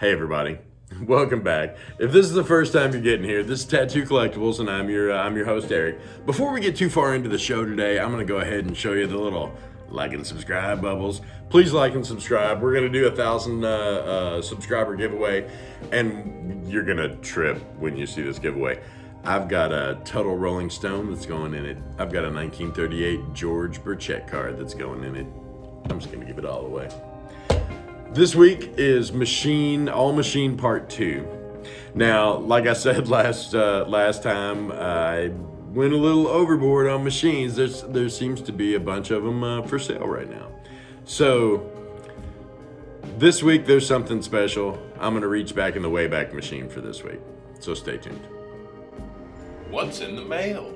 Hey everybody, welcome back. If this is the first time you're getting here, this is Tattoo Collectables, and I'm your host Eric. Before we get too far into the show today, I'm gonna go ahead and show you the little like and subscribe bubbles. Please like and subscribe. We're gonna do a 1,000 subscriber giveaway, and you're gonna trip when you see this giveaway. I've got a Total Rolling Stone that's going in it. I've got a 1938 George Burchett card that's going in it. I'm just gonna give it all away. This week is All Machine Part 2. Now, like I said last time, I went a little overboard on machines. There seems to be a bunch of them for sale right now. So, this week there's something special. I'm going to reach back in the Wayback Machine for this week. So stay tuned. What's in the mail?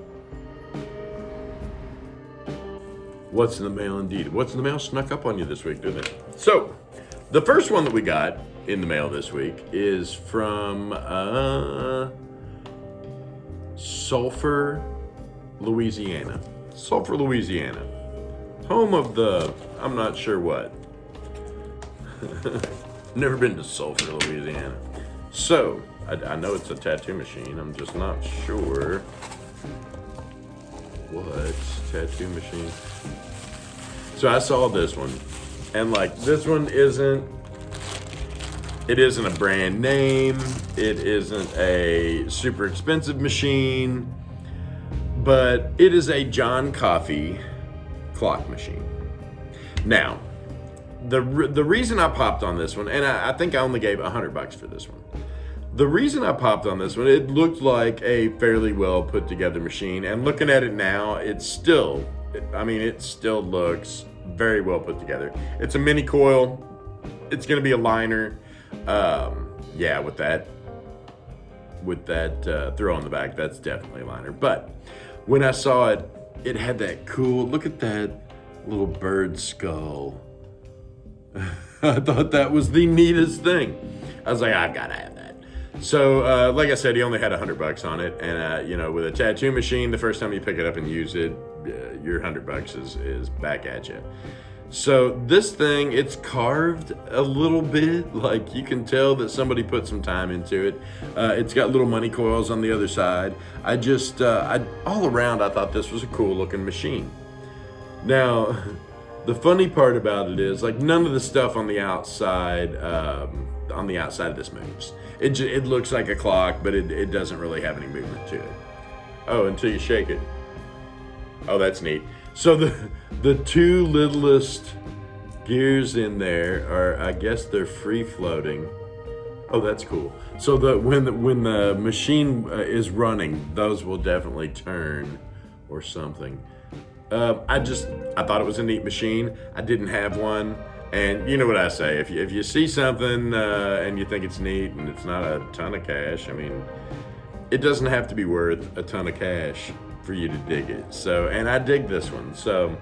What's in the mail indeed? What's in the mail snuck up on you this week, didn't it? So, the first one that we got in the mail this week is from Sulphur, Louisiana. Sulphur, Louisiana. Home of the, I'm not sure what. Never been to Sulphur, Louisiana. So, I know it's a tattoo machine. I'm just not sure what tattoo machine. So I saw this one. And like this one isn't a brand name, it isn't a super expensive machine, but it is a John Coffey clock machine. Now, the reason I popped on this one, and I think I only gave $100 for this one. The reason I popped on this one, it looked like a fairly well put together machine, and looking at it now, it still looks very well put together. It's a mini coil. It's going to be a liner. With that throw on the back, that's definitely a liner. But when I saw it, it had that cool, look at that little bird skull. I thought that was the neatest thing. I was like, I've got to have that. So, like I said, he only had $100 on it. And, with a tattoo machine, the first time you pick it up and use it, your $100 is back at you. So this thing, it's carved a little bit, like you can tell that somebody put some time into it. It's got little money coils on the other side. All around, I thought this was a cool looking machine. Now, the funny part about it is, like, none of the stuff on the outside of this moves. It looks like a clock, but it doesn't really have any movement to it. Oh, until you shake it. Oh, that's neat. So the two littlest gears in there are, I guess they're free floating. Oh, that's cool. So when the machine is running, those will definitely turn or something. I thought it was a neat machine. I didn't have one, and you know what I say. If you see something and you think it's neat and it's not a ton of cash, I mean, it doesn't have to be worth a ton of cash for you to dig it. So, and I dig this one. So,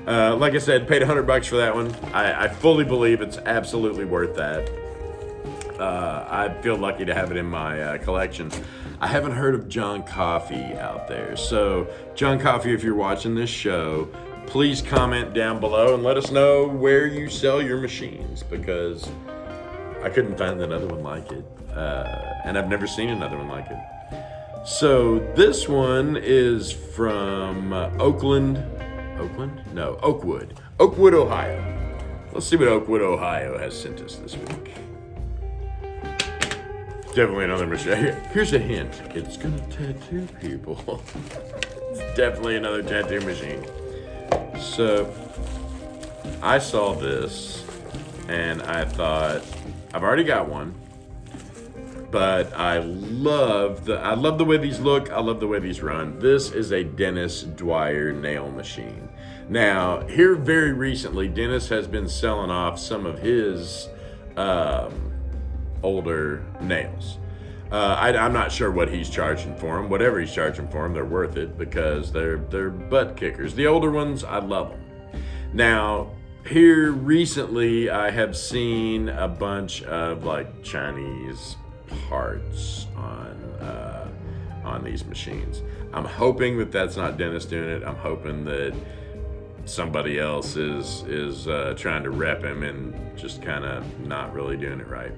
like I said, paid $100 for that one. I fully believe it's absolutely worth that. I feel lucky to have it in my collection. I haven't heard of John Coffey out there. So, John Coffey, if you're watching this show, please comment down below and let us know where you sell your machines, because I couldn't find another one like it. And I've never seen another one like it. So this one is from Oakwood, Ohio. Let's see what Oakwood, Ohio has sent us this week. Definitely another machine. Here's a hint. It's gonna tattoo people. It's definitely another tattoo machine. So I saw this and I thought, I've already got one. But I love the way these look. I love the way these run. This is a Dennis Dwyer nail machine. Now, here very recently, Dennis has been selling off some of his older nails. I'm not sure what he's charging for them. Whatever he's charging for them, they're worth it because they're butt kickers. The older ones, I love them. Now, here recently, I have seen a bunch of like Chinese parts on these machines. I'm hoping that that's not Dennis doing it. I'm hoping that somebody else is trying to rep him and just kind of not really doing it right.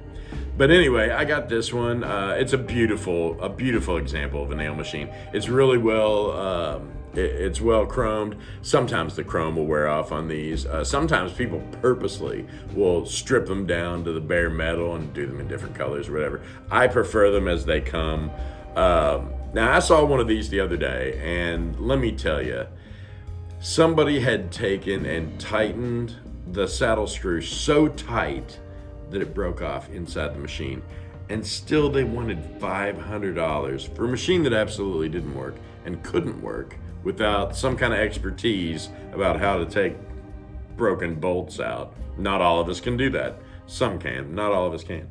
But anyway, I got this one. It's a beautiful example of a nail machine. It's really well, it's well chromed. Sometimes the chrome will wear off on these. Sometimes people purposely will strip them down to the bare metal and do them in different colors or whatever. I prefer them as they come. Now, I saw one of these the other day, and let me tell you, somebody had taken and tightened the saddle screw so tight that it broke off inside the machine, and still they wanted $500 for a machine that absolutely didn't work and couldn't work without some kind of expertise about how to take broken bolts out. Not all of us can do that. Some can, not all of us can.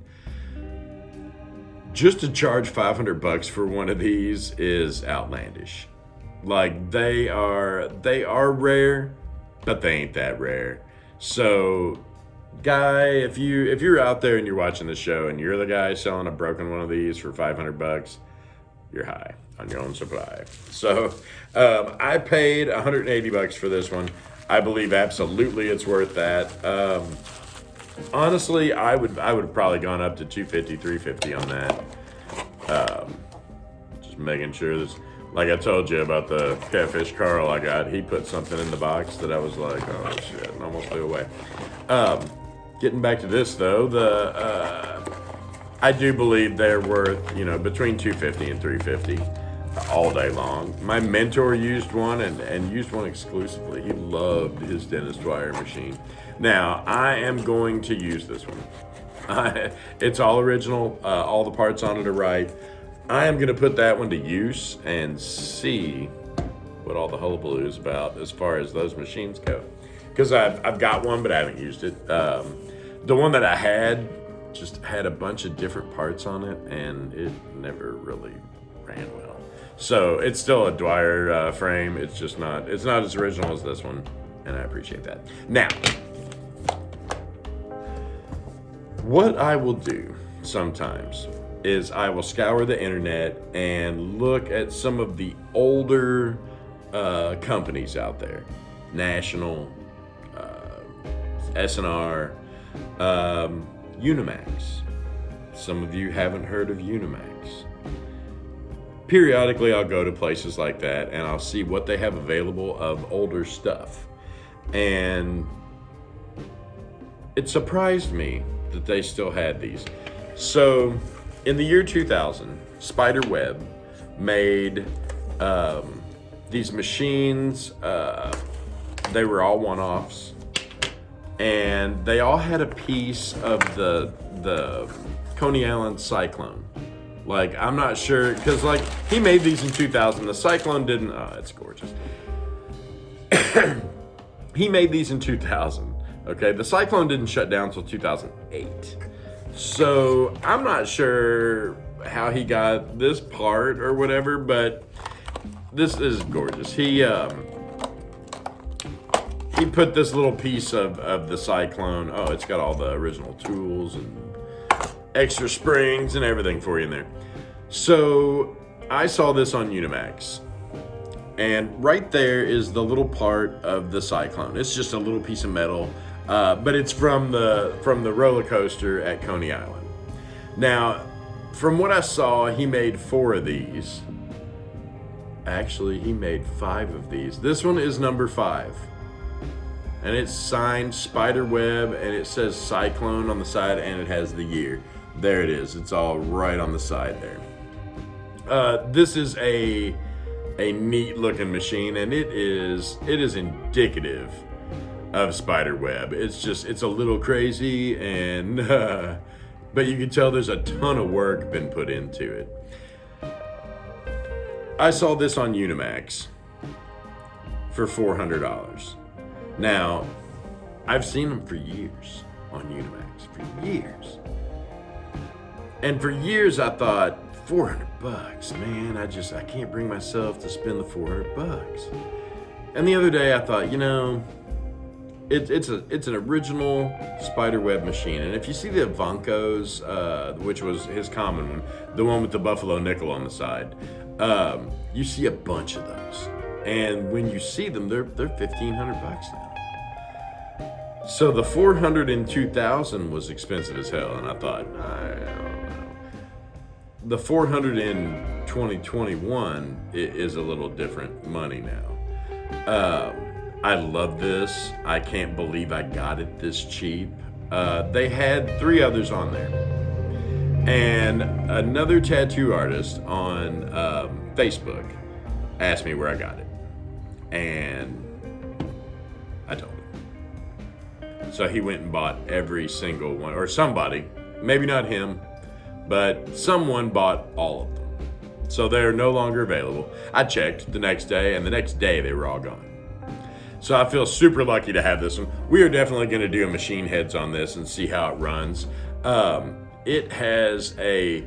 Just to charge $500 for one of these is outlandish. Like, they are rare, but they ain't that rare. So, guy, if you're out there and you're watching the show and you're the guy selling a broken one of these for $500, you're high on your own supply. So, I paid $180 for this one. I believe absolutely it's worth that. Honestly, I would have probably gone up to $250, $350 on that. Just making sure this, like I told you about the Catfish Carl I got, he put something in the box that I was like, oh shit, and almost flew away. Getting back to this though, I do believe they're worth, between $250 and $350 all day long. My mentor used one and used one exclusively. He loved his Dennis Dwyer machine. Now, I am going to use this one. It's all original. All the parts on it are right. I am going to put that one to use and see what all the hullabaloo is about as far as those machines go. Because I've got one, but I haven't used it. The one that I had just had a bunch of different parts on it, and it never really ran well. So it's still a Dwyer frame. It's not as original as this one, and I appreciate that. Now, what I will do sometimes is I will scour the internet and look at some of the older companies out there. National, S&R, Unimax. Some of you haven't heard of Unimax. Periodically, I'll go to places like that and I'll see what they have available of older stuff. And it surprised me that they still had these. So, in the year 2000, Spiderweb made these machines. They were all one-offs, and they all had a piece of the Coney Island cyclone. Like, I'm not sure, because like he made these in 2000. The cyclone didn't. Oh, it's gorgeous. He made these in 2000. Okay, the cyclone didn't shut down until 2008. So I'm not sure how he got this part or whatever, but this is gorgeous. He put this little piece of the cyclone. Oh, it's got all the original tools and extra springs and everything for you in there. So I saw this on Unimax, and right there is the little part of the cyclone. It's just a little piece of metal. But it's from the roller coaster at Coney Island. Now, from what I saw, he made 4 of these. Actually, he made 5 of these. This one is number 5. And it's signed Spiderweb, and it says Cyclone on the side, and it has the year. There it is. It's all right on the side there. This is a neat looking machine, and it is indicative of Spiderweb. It's a little crazy, and but you can tell there's a ton of work been put into it. I saw this on Unimax for $400. Now, I've seen them for years on Unimax, for years. And for years I thought, $400, man, I can't bring myself to spend the $400. And the other day I thought, it's an original Spiderweb machine, and if you see the Ivanko's, which was his common one, the one with the buffalo nickel on the side, you see a bunch of those, And when you see them, they're $1,500 now. So the 400 in 2000 was expensive as hell, and I thought, I don't know. The 400 in 2021 is a little different money now. I love this. I can't believe I got it this cheap. They had 3 others on there. And another tattoo artist on Facebook asked me where I got it. And I told him. So he went and bought every single one, or somebody, maybe not him, but someone bought all of them. So they're no longer available. I checked the next day, and the next day they were all gone. So I feel super lucky to have this one. We are definitely going to do a machine heads on this and see how it runs. It has a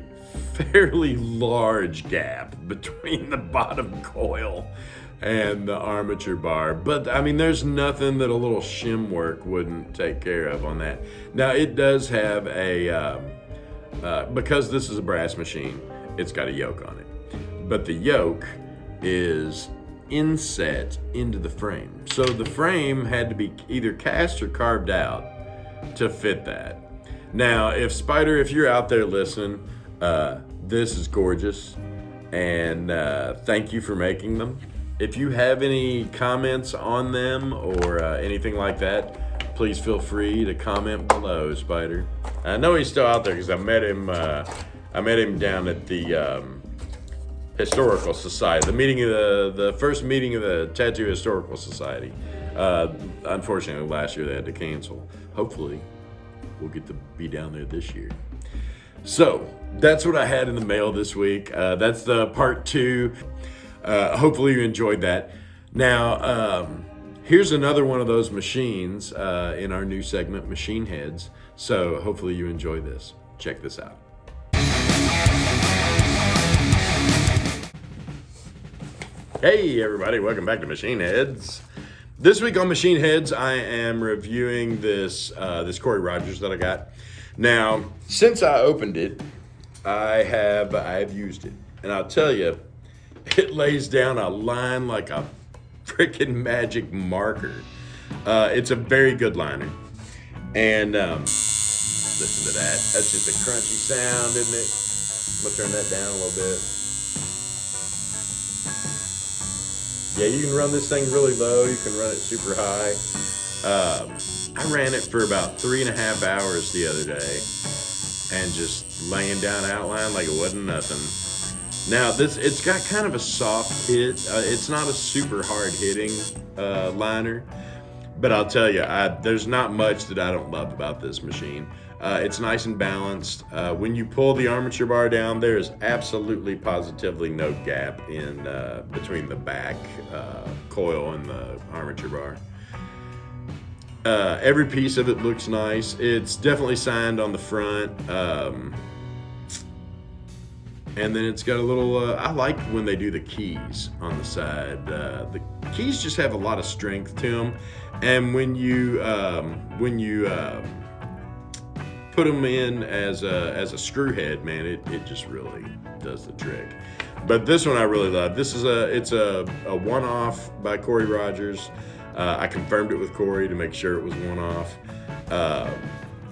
fairly large gap between the bottom coil and the armature bar, but I mean, there's nothing that a little shim work wouldn't take care of on that. Now it does have a because this is a brass machine, it's got a yoke on it, but the yoke is inset into the frame, so the frame had to be either cast or carved out to fit that. Now, if Spider, if you're out there listening, this is gorgeous, and thank you for making them. If you have any comments on them or anything like that, please feel free to comment below, Spider. I know he's still out there because I met him down at the Historical Society, the first meeting of the Tattoo Historical Society. Unfortunately, last year they had to cancel. Hopefully, we'll get to be down there this year. So that's what I had in the mail this week. That's the part 2. Hopefully you enjoyed that. Now, here's another one of those machines in our new segment, Machine Heads. So hopefully you enjoy this. Check this out. Hey everybody, welcome back to Machine Heads. This week on Machine Heads, I am reviewing this Cory Rogers that I got. Now, since I opened it, I have used it, and I'll tell you, it lays down a line like a freaking magic marker. It's a very good liner, and listen to that. That's just a crunchy sound, isn't it? I'm gonna turn that down a little bit. Yeah, you can run this thing really low. You can run it super high. I ran it for about 3.5 hours the other day, and just laying down outline like it wasn't nothing. Now it's got kind of a soft hit. It's not a super hard hitting liner, but I'll tell you, there's not much that I don't love about this machine. It's nice and balanced. When you pull the armature bar down, there is absolutely positively no gap in between the back coil and the armature bar. Every piece of it looks nice. It's definitely signed on the front. And then it's got a little, I like when they do the keys on the side. The keys just have a lot of strength to them. And when you put them in as a screw head, man, it just really does the trick. But this one I really love. It's a one-off by Cory Rogers. I confirmed it with Cory to make sure it was one-off.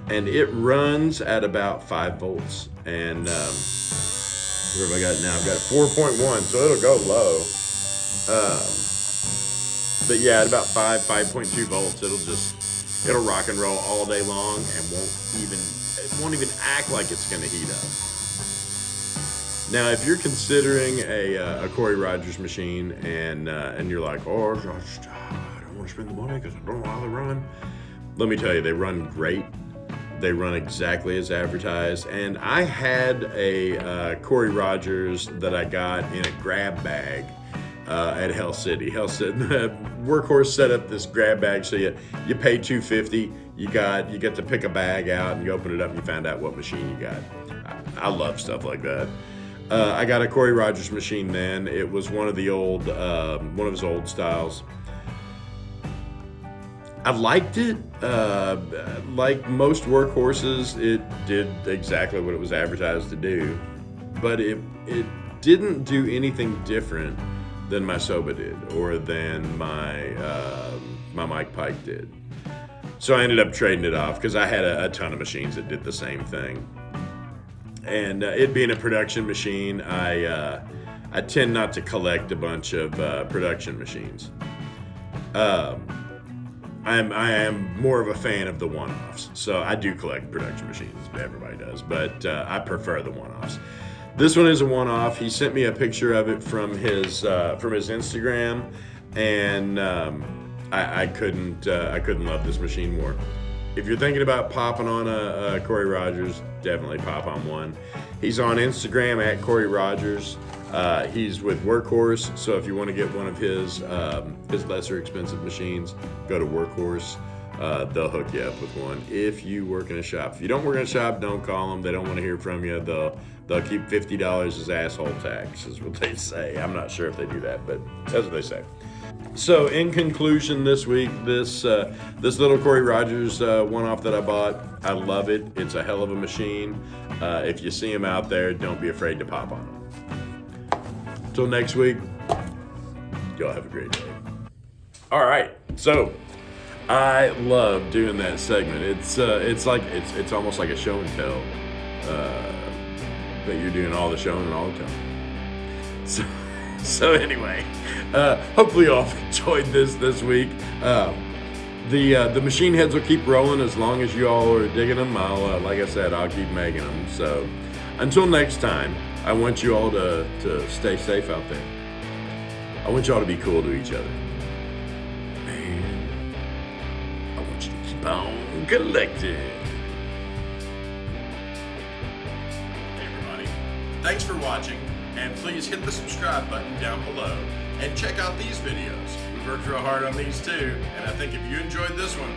And it runs at about 5 volts. And what have I got now? I've got 4.1, so it'll go low. But yeah, at about 5.2 volts, it'll rock and roll all day long and it won't even act like it's gonna heat up. Now, if you're considering a Cory Rogers machine and you're like, oh, I don't want to spend the money because I don't know how they run. Let me tell you, they run great. They run exactly as advertised. And I had a Cory Rogers that I got in a grab bag at Hell City. Workhorse set up this grab bag, so you pay $250. You get to pick a bag out and you open it up and you find out what machine you got. I love stuff like that. I got a Cory Rogers machine then. It was one of his old styles. I liked it. Like most workhorses, it did exactly what it was advertised to do, but it didn't do anything different than my Soba did, or than my my Mike Pike did. So I ended up trading it off because I had a ton of machines that did the same thing. And it being a production machine, I tend not to collect a bunch of production machines. I am more of a fan of the one-offs. So I do collect production machines, everybody does, but I prefer the one-offs. This one is a one-off. He sent me a picture of it from his Instagram, and I couldn't love this machine more. If you're thinking about popping on a Cory Rogers, definitely pop on one. He's on Instagram at Cory Rogers. He's with Workhorse, so if you want to get one of his lesser expensive machines, go to Workhorse. They'll hook you up with one if you work in a shop. If you don't work in a shop, don't call them. They don't want to hear from you. They'll keep $50 as asshole tax, is what they say. I'm not sure if they do that, but that's what they say. So in conclusion, this week, this little Cory Rogers one-off that I bought, I love it. It's a hell of a machine. If you see him out there, don't be afraid to pop on him. Until next week, y'all have a great day. All right, so I love doing that segment. It's almost like a show and tell, but you're doing all the showing and all the telling. So anyway, hopefully y'all have enjoyed this week. The machine heads will keep rolling as long as you all are digging them. Like I said, I'll keep making them. So until next time, I want you all to stay safe out there. I want you all to be cool to each other. And I want you to keep on collecting. Hey everybody, thanks for watching. And please hit the subscribe button down below and check out these videos. We've worked real hard on these too, and I think if you enjoyed this one,